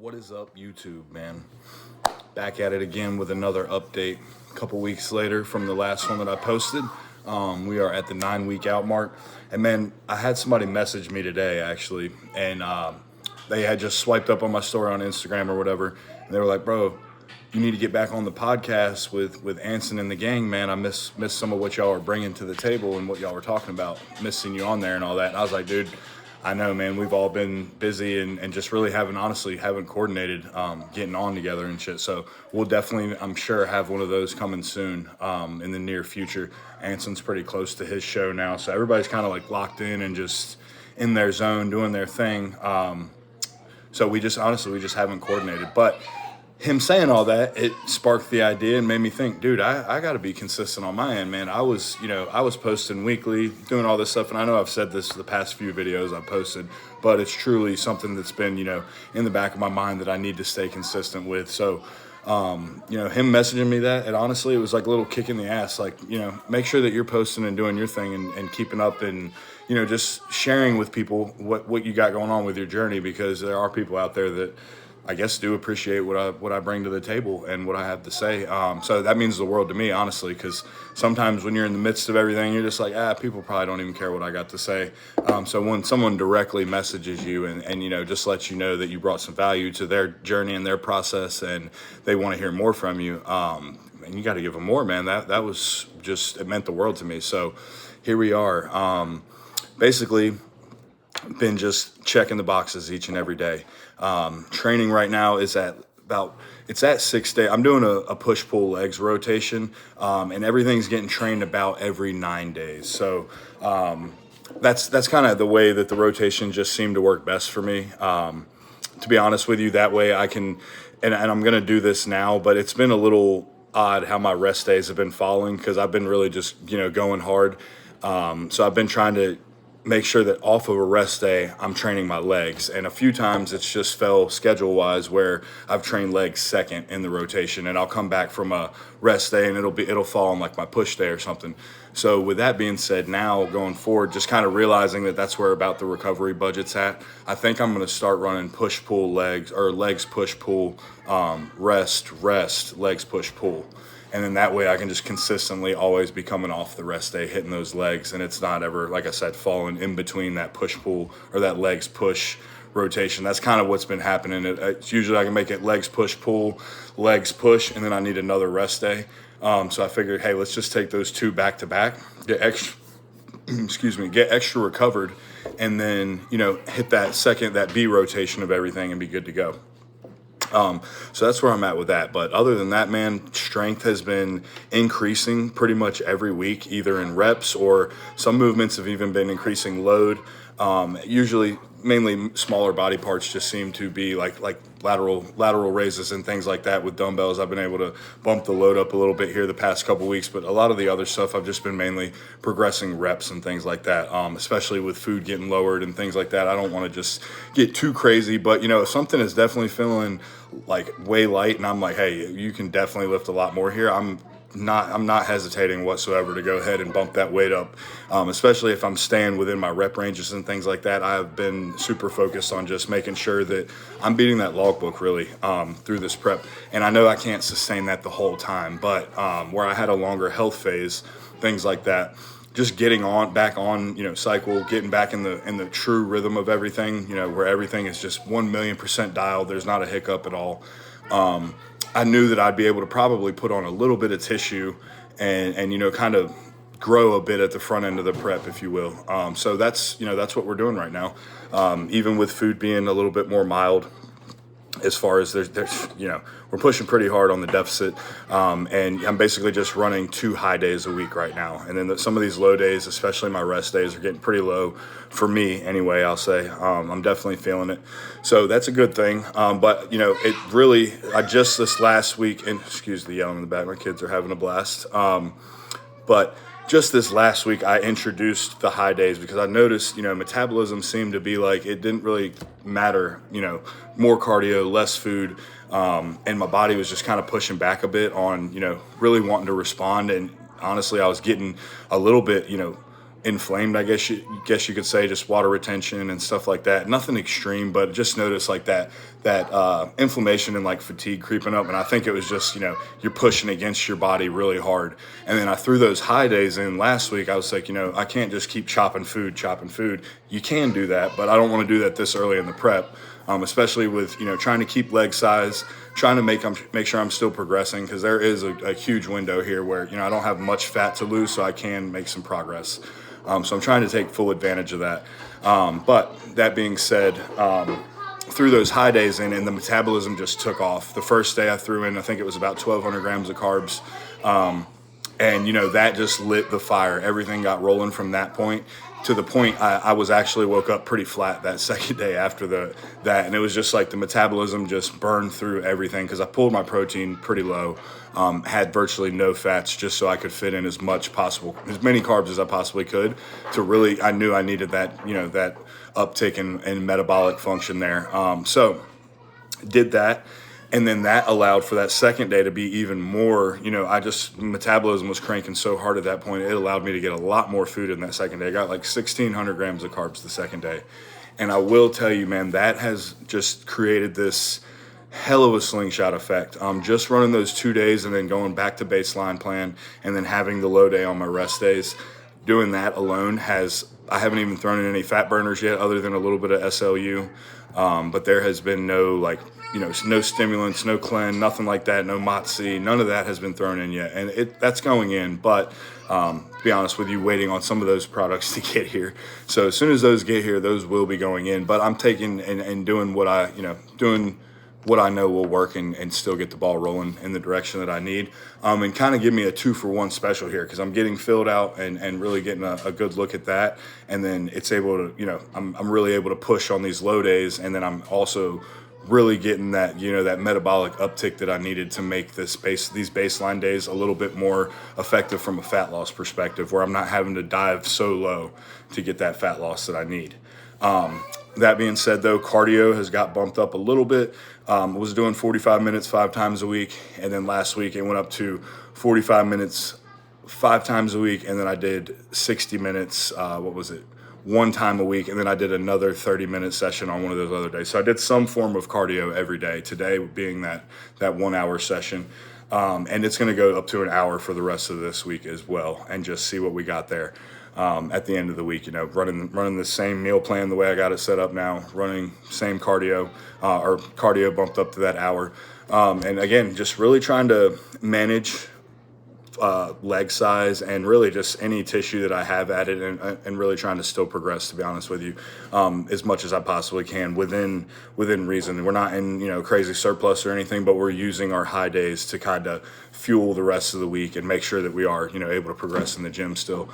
What is up, YouTube, man? Back at it again with another update. A couple weeks later from the last one that I posted. We are at the 9-week out mark. And man, I had somebody message me today, actually, and they had just swiped up on my story on Instagram or whatever. And they were like, bro, you need to get back on the podcast with Anson and the gang, man. I miss some of what y'all are bringing to the table and what y'all were talking about. Missing you on there and all that. And I was like, dude, I know, man, we've all been busy and just really haven't coordinated getting on together and shit. So we'll definitely, I'm sure, have one of those coming soon in the near future. Anson's pretty close to his show now. So everybody's kind of like locked in and just in their zone doing their thing. So we just haven't coordinated. But him saying all that, it sparked the idea and made me think, dude, I got to be consistent on my end, man. I was posting weekly, doing all this stuff. And I know I've said this the past few videos I've posted, but it's truly something that's been, in the back of my mind that I need to stay consistent with. So, him messaging me that, and honestly, it was like a little kick in the ass. Like, make sure that you're posting and doing your thing and keeping up and, just sharing with people what you got going on with your journey, because there are people out there that I guess do appreciate what I bring to the table and what I have to say. So that means the world to me, honestly, because sometimes when you're in the midst of everything, you're just like, people probably don't even care what I got to say. So when someone directly messages you and just lets you know that you brought some value to their journey and their process and they want to hear more from you, and you got to give them more, man. That was just, it meant the world to me. So here we are. Basically, been just checking the boxes each and every day. Training right now is at 6 days. I'm doing a push-pull legs rotation, and everything's getting trained about every 9 days. So that's kind of the way that the rotation just seemed to work best for me. To be honest with you, that way I can, and I'm going to do this now, but it's been a little odd how my rest days have been falling because I've been really just, going hard. So I've been trying to make sure that off of a rest day, I'm training my legs. And a few times it's just fell schedule-wise where I've trained legs second in the rotation, and I'll come back from a rest day and it'll fall on like my push day or something. So with that being said, now going forward, just kind of realizing that that's where about the recovery budget's at, I think I'm going to start running push-pull legs, or legs push-pull, rest, legs push-pull. And then that way I can just consistently always be coming off the rest day, hitting those legs. And it's not ever, like I said, falling in between that push-pull or that legs push rotation. That's kind of what's been happening. It's usually I can make it legs push-pull, legs push, and then I need another rest day. So I figured, hey, let's just take those two back to back, get extra recovered, and then, hit that B rotation of everything and be good to go. So that's where I'm at with that. But other than that, man, strength has been increasing pretty much every week, either in reps or some movements have even been increasing load. Usually mainly smaller body parts just seem to be like lateral raises and things like that with dumbbells. I've been able to bump the load up a little bit here the past couple weeks, but a lot of the other stuff I've just been mainly progressing reps and things like that, especially with food getting lowered and things like that. I don't want to just get too crazy, but if something is definitely feeling like way light and I'm like, hey, you can definitely lift a lot more here, I'm not hesitating whatsoever to go ahead and bump that weight up, especially if I'm staying within my rep ranges and things like that. I've been super focused on just making sure that I'm beating that logbook really through this prep. And I know I can't sustain that the whole time, but where I had a longer health phase, things like that, just getting back on cycle, getting back in the true rhythm of everything, where everything is just 1,000,000% dialed. There's not a hiccup at all. I knew that I'd be able to probably put on a little bit of tissue and kind of grow a bit at the front end of the prep, if you will. So that's what we're doing right now. Even with food being a little bit more mild, as far as there's we're pushing pretty hard on the deficit, and I'm basically just running 2 high days a week right now, and then some of these low days, especially my rest days, are getting pretty low for me anyway. I'll say I'm definitely feeling it, so that's a good thing. But it really, I just this last week, and excuse the yelling in the back, my kids are having a blast, but just this last week, I introduced the high days because I noticed, metabolism seemed to be like, it didn't really matter, more cardio, less food. And my body was just kind of pushing back a bit on, really wanting to respond. And honestly, I was getting a little bit, inflamed, I guess you could say, just water retention and stuff like that. Nothing extreme, but just noticed like that inflammation and like fatigue creeping up. And I think it was just, you're pushing against your body really hard. And then I threw those high days in last week. I was like, I can't just keep chopping food. You can do that, but I don't want to do that this early in the prep. Especially with, trying to keep leg size, trying to make sure I'm still progressing, because there is a huge window here where, I don't have much fat to lose, so I can make some progress. So I'm trying to take full advantage of that. But that being said, threw those high days in and the metabolism just took off. The first day I threw in, I think it was about 1,200 grams of carbs. And, that just lit the fire. Everything got rolling from that point, to the point I was actually woke up pretty flat that second day after that. And it was just like the metabolism just burned through everything, because I pulled my protein pretty low, had virtually no fats, just so I could fit in as many carbs as I possibly could to really, I knew I needed that, that uptick in metabolic function there. So did that. And then that allowed for that second day to be even more, metabolism was cranking so hard at that point, it allowed me to get a lot more food in that second day. I got like 1,600 grams of carbs the second day. And I will tell you, man, that has just created this hell of a slingshot effect. Just running those 2 days and then going back to baseline plan and then having the low day on my rest days, doing that alone I haven't even thrown in any fat burners yet, other than a little bit of SLU. But there has been no no stimulants, no cleanse, nothing like that, no MOTC, none of that has been thrown in yet. And that's going in, but to be honest with you, waiting on some of those products to get here. So as soon as those get here, those will be going in. But I'm taking and doing what I know will work and still get the ball rolling in the direction that I need. And kind of give me a 2-for-1 special here, because I'm getting filled out and really getting a good look at that. And then it's able to, I'm really able to push on these low days. And then I'm also really getting that, that metabolic uptick that I needed to make these baseline days a little bit more effective from a fat loss perspective, where I'm not having to dive so low to get that fat loss that I need. That being said, though, cardio has got bumped up a little bit. Was doing 45 minutes 5 times a week, and then last week it went up to 45 minutes 5 times a week, and then I did 60 minutes, 1 time a week, and then I did another 30-minute session on one of those other days. So I did some form of cardio every day, today being that 1 hour session. And it's going to go up to an hour for the rest of this week as well, and just see what we got there. At the end of the week, running the same meal plan the way I got it set up now, running same cardio, or cardio bumped up to that hour. And again, just really trying to manage leg size and really just any tissue that I have added, and really trying to still progress, to be honest with you, as much as I possibly can within reason. We're not in crazy surplus or anything, but we're using our high days to kind of fuel the rest of the week and make sure that we are able to progress in the gym still.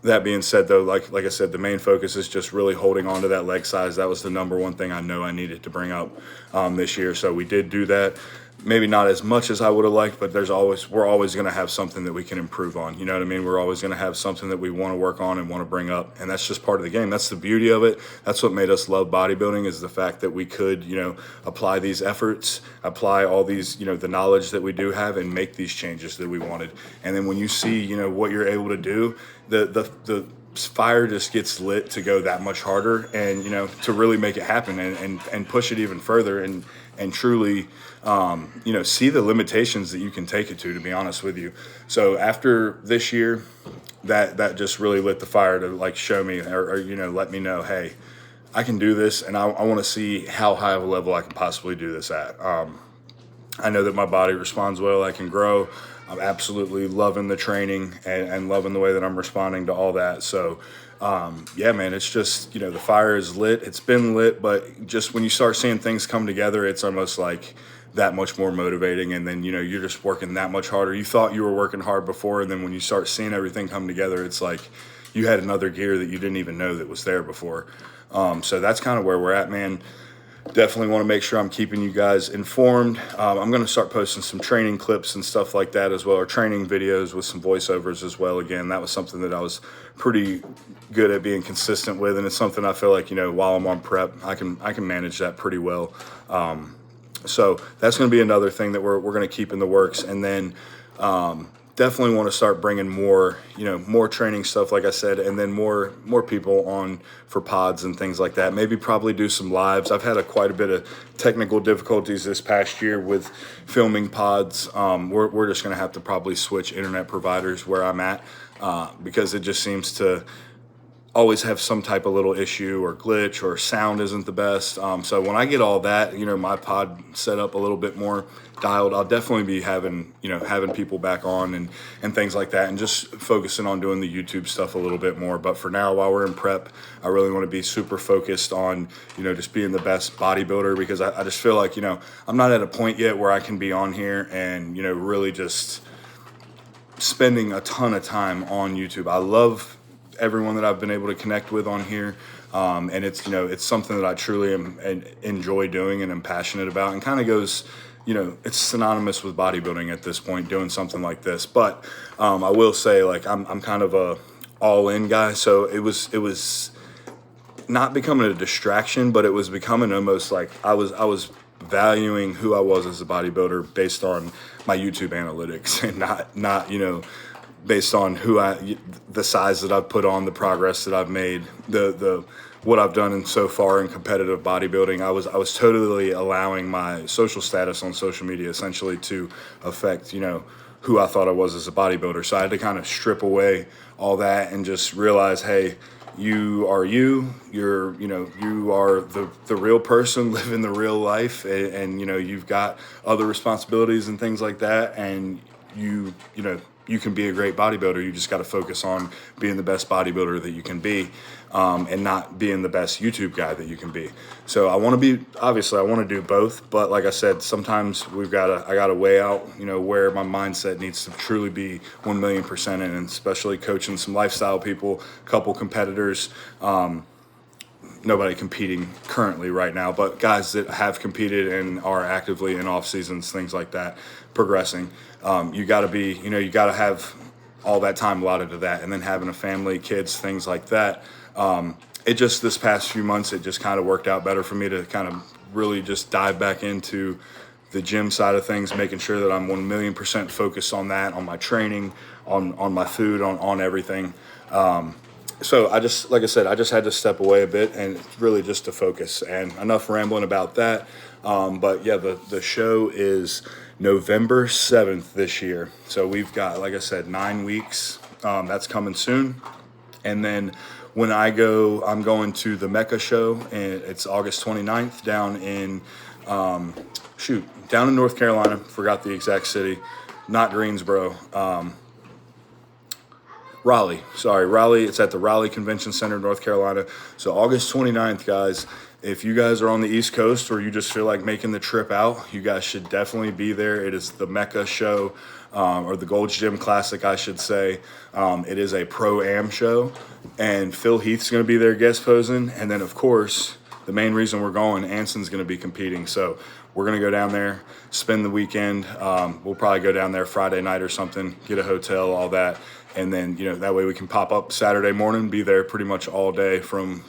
That being said, though, like I said, the main focus is just really holding on to that leg size. That was the number one thing I know I needed to bring up this year. So we did do that. Maybe not as much as I would have liked, but we're always going to have something that we can improve on. You know what I mean? We're always going to have something that we want to work on and want to bring up. And that's just part of the game. That's the beauty of it. That's what made us love bodybuilding, is the fact that we could, apply these efforts, apply all these, the knowledge that we do have, and make these changes that we wanted. And then when you see, what you're able to do, the fire just gets lit to go that much harder, and to really make it happen and push it even further and truly see the limitations that you can take it to be honest with you. So after this year, that just really lit the fire to show me or let me know, hey, I can do this, and I want to see how high of a level I can possibly do this at. I know that my body responds well. I can grow. I'm absolutely loving the training and loving the way that I'm responding to all that. So, yeah, man, it's just, the fire is lit. It's been lit, but just when you start seeing things come together, it's almost like that much more motivating. And then, you're just working that much harder. You thought you were working hard before, and then when you start seeing everything come together, it's like you had another gear that you didn't even know that was there before. So that's kind of where we're at, man. Definitely want to make sure I'm keeping you guys informed. I'm going to start posting some training clips and stuff like that as well, or training videos with some voiceovers as well. Again, that was something that I was pretty good at being consistent with, and it's something I feel like, while I'm on prep, I can manage that pretty well. So that's going to be another thing that we're going to keep in the works. And then definitely want to start bringing more, more training stuff, like I said, and then more people on for pods and things like that. Maybe probably do some lives. I've had quite a bit of technical difficulties this past year with filming pods. We're just going to have to probably switch internet providers where I'm at, because it just seems to always have some type of little issue or glitch, or sound isn't the best. So when I get all that, my pod set up a little bit more dialed, I'll definitely be having people back on and things like that, and just focusing on doing the YouTube stuff a little bit more. But for now, while we're in prep, I really want to be super focused on, just being the best bodybuilder, because I just feel like, I'm not at a point yet where I can be on here and, really just spending a ton of time on YouTube. I love everyone that I've been able to connect with on here, and it's something that I truly enjoy doing and am passionate about, and kind of goes, it's synonymous with bodybuilding at this point, doing something like this. But I will say, like, I'm kind of a all-in guy, so it was not becoming a distraction, but it was becoming almost like I was valuing who I was as a bodybuilder based on my YouTube analytics, and not based on the size that I've put on, the progress that I've made, the what I've done so far in competitive bodybuilding. I was totally allowing my social status on social media essentially to affect, who I thought I was as a bodybuilder. So I had to kind of strip away all that and just realize, hey, you are you are the real person living the real life, and you've got other responsibilities and things like that, and you can be a great bodybuilder. You just got to focus on being the best bodybuilder that you can be, and not being the best YouTube guy that you can be. So I want to do both, but like I said, sometimes I got to weigh out, where my mindset needs to truly be 1,000,000% in, and especially coaching some lifestyle people, a couple competitors, nobody competing currently right now, but guys that have competed and are actively in off seasons, things like that, progressing. You got to have all that time allotted to that, and then having a family, kids, things like that. It just, this past few months, it just kind of worked out better for me to kind of really just dive back into the gym side of things, making sure that I'm 1,000,000% focused on that, on my training, on my food, on everything. So like I said, I just had to step away a bit and really just to focus, and enough rambling about that. But yeah, the show is November 7th this year. So we've got, like I said, 9 weeks. That's coming soon. And then when I'm going to the Mecca show, and it's August 29th down in North Carolina. Forgot the exact city, not Greensboro. Raleigh. It's at the Raleigh Convention Center, North Carolina. So August 29th, guys, if you guys are on the East Coast or you just feel like making the trip out, you guys should definitely be there. It is the Mecca show, or the Gold's Gym Classic, I should say. It is a Pro-Am show, and Phil Heath's going to be there guest posing. And then, of course, the main reason we're going, Anson's going to be competing. So we're going to go down there, spend the weekend. We'll probably go down there Friday night or something, get a hotel, all that. And then, that way we can pop up Saturday morning, be there pretty much all day from,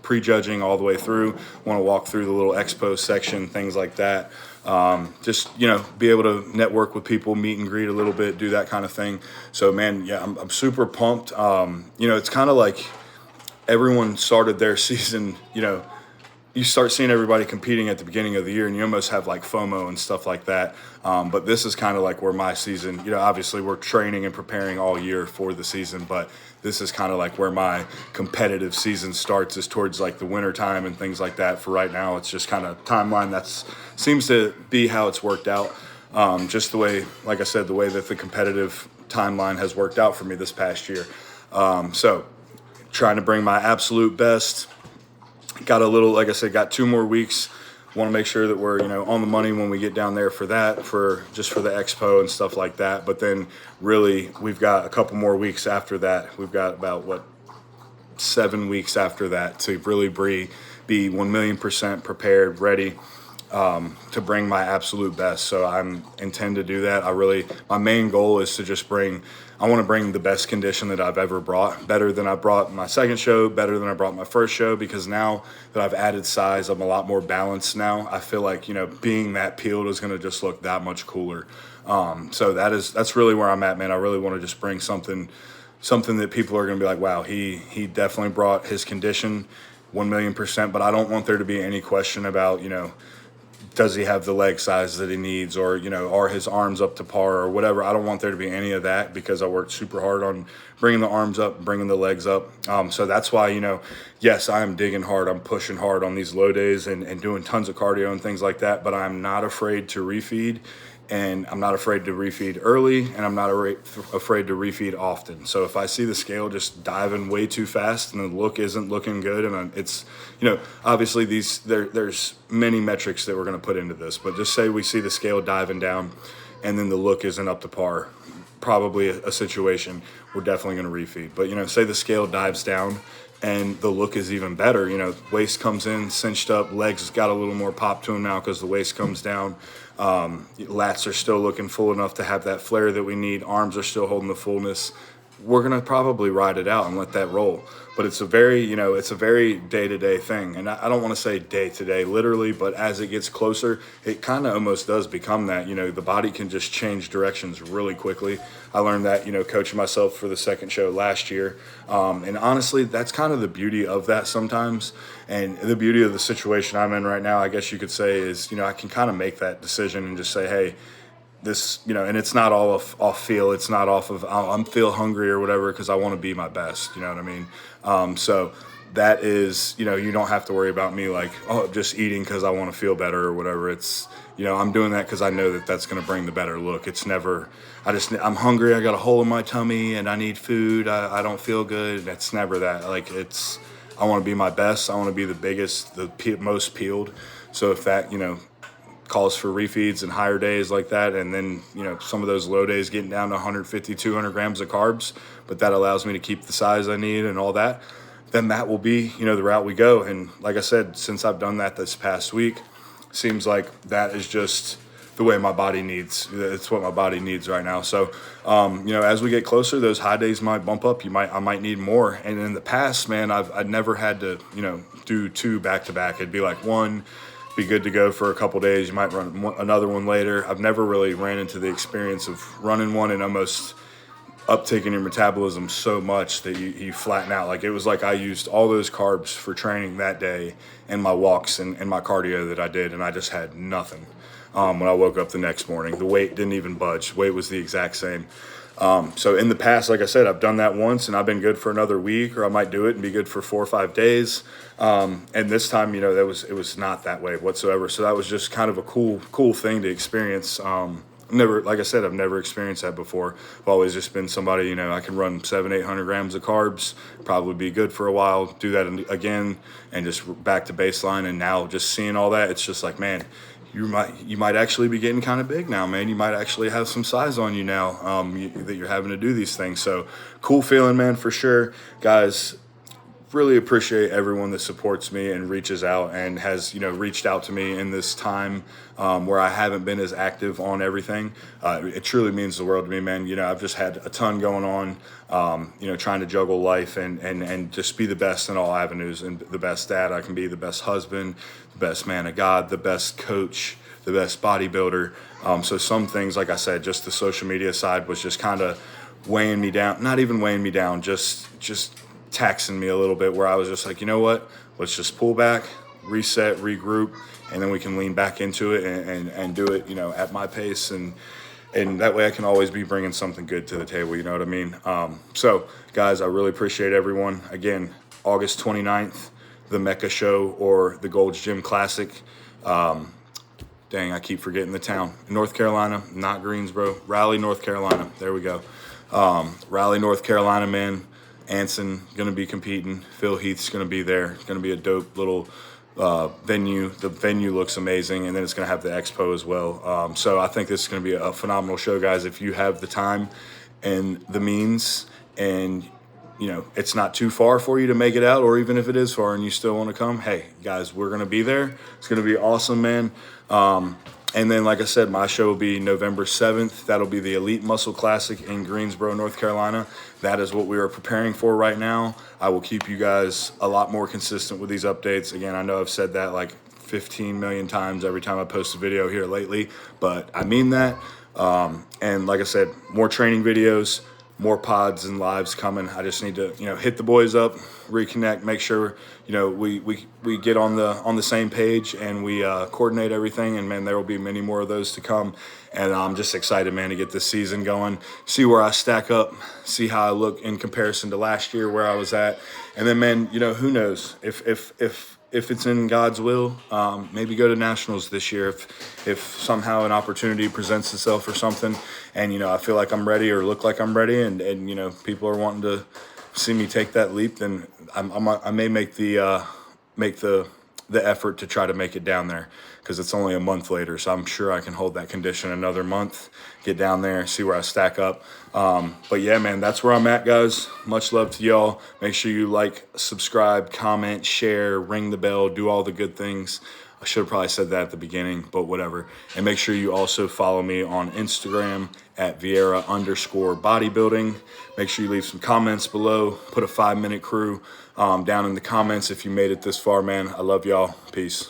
prejudging all the way through. Want to walk through the little expo section, things like that. Just, be able to network with people, meet and greet a little bit, do that kind of thing. So, man, yeah, I'm super pumped. It's kind of like everyone started their season, you start seeing everybody competing at the beginning of the year, and you almost have like FOMO and stuff like that. But this is kind of like where my season, obviously we're training and preparing all year for the season, but this is kind of like where my competitive season starts, is towards like the winter time and things like that. For right now, it's just kind of timeline seems to be how it's worked out. Just the way, like I said, the way that the competitive timeline has worked out for me this past year. So trying to bring my absolute best. Got like I said, got 2 more weeks. Want to make sure that we're, on the money when we get down there for that, for the expo and stuff like that. But then really we've got a couple more weeks after that. We've got about 7 weeks after that to really be 1,000,000% prepared, ready. to bring my absolute best. So I'm intend to do that. My main goal is to just I want to bring the best condition that I've ever brought, better than I brought my second show, better than I brought my first show, because now that I've added size, I'm a lot more balanced now. I feel like, being that peeled is going to just look that much cooler. So that's really where I'm at, man. I really want to just bring something that people are going to be like, wow, he definitely brought his condition 1,000,000%, but I don't want there to be any question about, does he have the leg size that he needs, or are his arms up to par or whatever. I don't want there to be any of that, because I worked super hard on bringing the arms up, bringing the legs up. So that's why, yes, I am digging hard, I'm pushing hard on these low days and doing tons of cardio and things like that, but I'm not afraid to refeed. And I'm not afraid to refeed early, and I'm not afraid to refeed often. So if I see the scale just diving way too fast and the look isn't looking good, and it's, obviously there's many metrics that we're going to put into this, but just say we see the scale diving down and then the look isn't up to par, probably a situation we're definitely going to refeed. But, say the scale dives down and the look is even better. Waist comes in cinched up, legs got a little more pop to them now because the waist comes down. Lats are still looking full enough to have that flare that we need. Arms are still holding the fullness. We're going to probably ride it out and let that roll. But it's a very day-to-day thing. And I don't want to say day-to-day literally, but as it gets closer, it kind of almost does become that. The body can just change directions really quickly. I learned that, coaching myself for the second show last year. And honestly, that's kind of the beauty of that sometimes. And the beauty of the situation I'm in right now, I guess you could say, is, I can kind of make that decision and just say, hey, this, and it's not all off feel. It's not off of, I'm feel hungry or whatever, because I want to be my best. You know what I mean? So that is, you don't have to worry about me like, oh, just eating because I want to feel better or whatever. It's, I'm doing that because I know that that's going to bring the better look. It's never, I'm hungry. I got a hole in my tummy and I need food. I don't feel good. It's never that. Like, I want to be my best. I want to be the biggest, most peeled. So if that, calls for refeeds and higher days like that, and then some of those low days getting down to 150 200 grams of carbs, but that allows me to keep the size I need and all that, then that will be the route we go. And like I said, since I've done that this past week, seems like that is just the way my body needs. It's what my body needs right now. So as we get closer, those high days might bump up. I might need more. And in the past, man, I've never had to do two back to back. It'd be like one, be good to go for a couple days. You might run another one later. I've never really ran into the experience of running one and almost uptaking your metabolism so much that you flatten out. Like, it was like I used all those carbs for training that day and my walks and my cardio that I did, and I just had nothing. When I woke up the next morning, the weight didn't even budge. Weight was the exact same. So in the past, like I said, I've done that once and I've been good for another week, or I might do it and be good for 4 or 5 days. And this time, it was not that way whatsoever. So that was just kind of a cool thing to experience. Like I said, I've never experienced that before. I've always just been somebody, I can run 700-800 grams of carbs, probably be good for a while, do that again, and just back to baseline. And now just seeing all that, it's just like, man, you might actually be getting kind of big now, man. You might actually have some size on you now, that you're having to do these things. So cool feeling, man, for sure. Guys, really appreciate everyone that supports me and reaches out and has, reached out to me in this time where I haven't been as active on everything. It truly means the world to me, man. I've just had a ton going on, trying to juggle life and just be the best in all avenues, and the best dad I can be, the best husband, the best man of God, the best coach, the best bodybuilder. So some things, like I said, just the social media side was just kind of weighing me down, not even weighing me down, just taxing me a little bit, where I was just like, you know what, let's just pull back, reset, regroup, and then we can lean back into it and do it, at my pace. And that way I can always be bringing something good to the table. You know what I mean? So guys, I really appreciate everyone. Again, August 29th, the Mecca Show, or the Gold's Gym Classic. Dang, I keep forgetting the town. North Carolina, not Greensboro. Raleigh, North Carolina. There we go. Raleigh, North Carolina, man. Anson going to be competing. Phil Heath's going to be there. It's going to be a dope little venue. The venue looks amazing, and then it's going to have the expo as well. So I think this is going to be a phenomenal show, guys. If you have the time and the means, and it's not too far for you to make it out, or even if it is far and you still want to come, hey, guys, we're going to be there. It's going to be awesome, man. And then, like I said, my show will be November 7th. That'll be the Elite Muscle Classic in Greensboro, North Carolina. That is what we are preparing for right now. I will keep you guys a lot more consistent with these updates. Again, I know I've said that like 15 million times every time I post a video here lately, but I mean that. And like I said, more training videos, more pods and lives coming. I just need to, hit the boys up, reconnect, make sure, we get on the same page and we coordinate everything. And man, there will be many more of those to come. And I'm just excited, man, to get this season going, see where I stack up, see how I look in comparison to last year, where I was at. And then, man, who knows if it's in God's will, maybe go to nationals this year if somehow an opportunity presents itself or something, and I feel like I'm ready or look like I'm ready, and people are wanting to see me take that leap, then I may make the effort to try to make it down there, because it's only a month later, so I'm sure I can hold that condition another month, get down there, see where I stack up. But yeah, man, that's where I'm at, guys. Much love to y'all. Make sure you like, subscribe, comment, share, ring the bell, do all the good things. I should have probably said that at the beginning, but whatever. And make sure you also follow me on Instagram at Vieira_bodybuilding. Make sure you leave some comments below. Put a 5-minute crew down in the comments if you made it this far, man. I love y'all. Peace.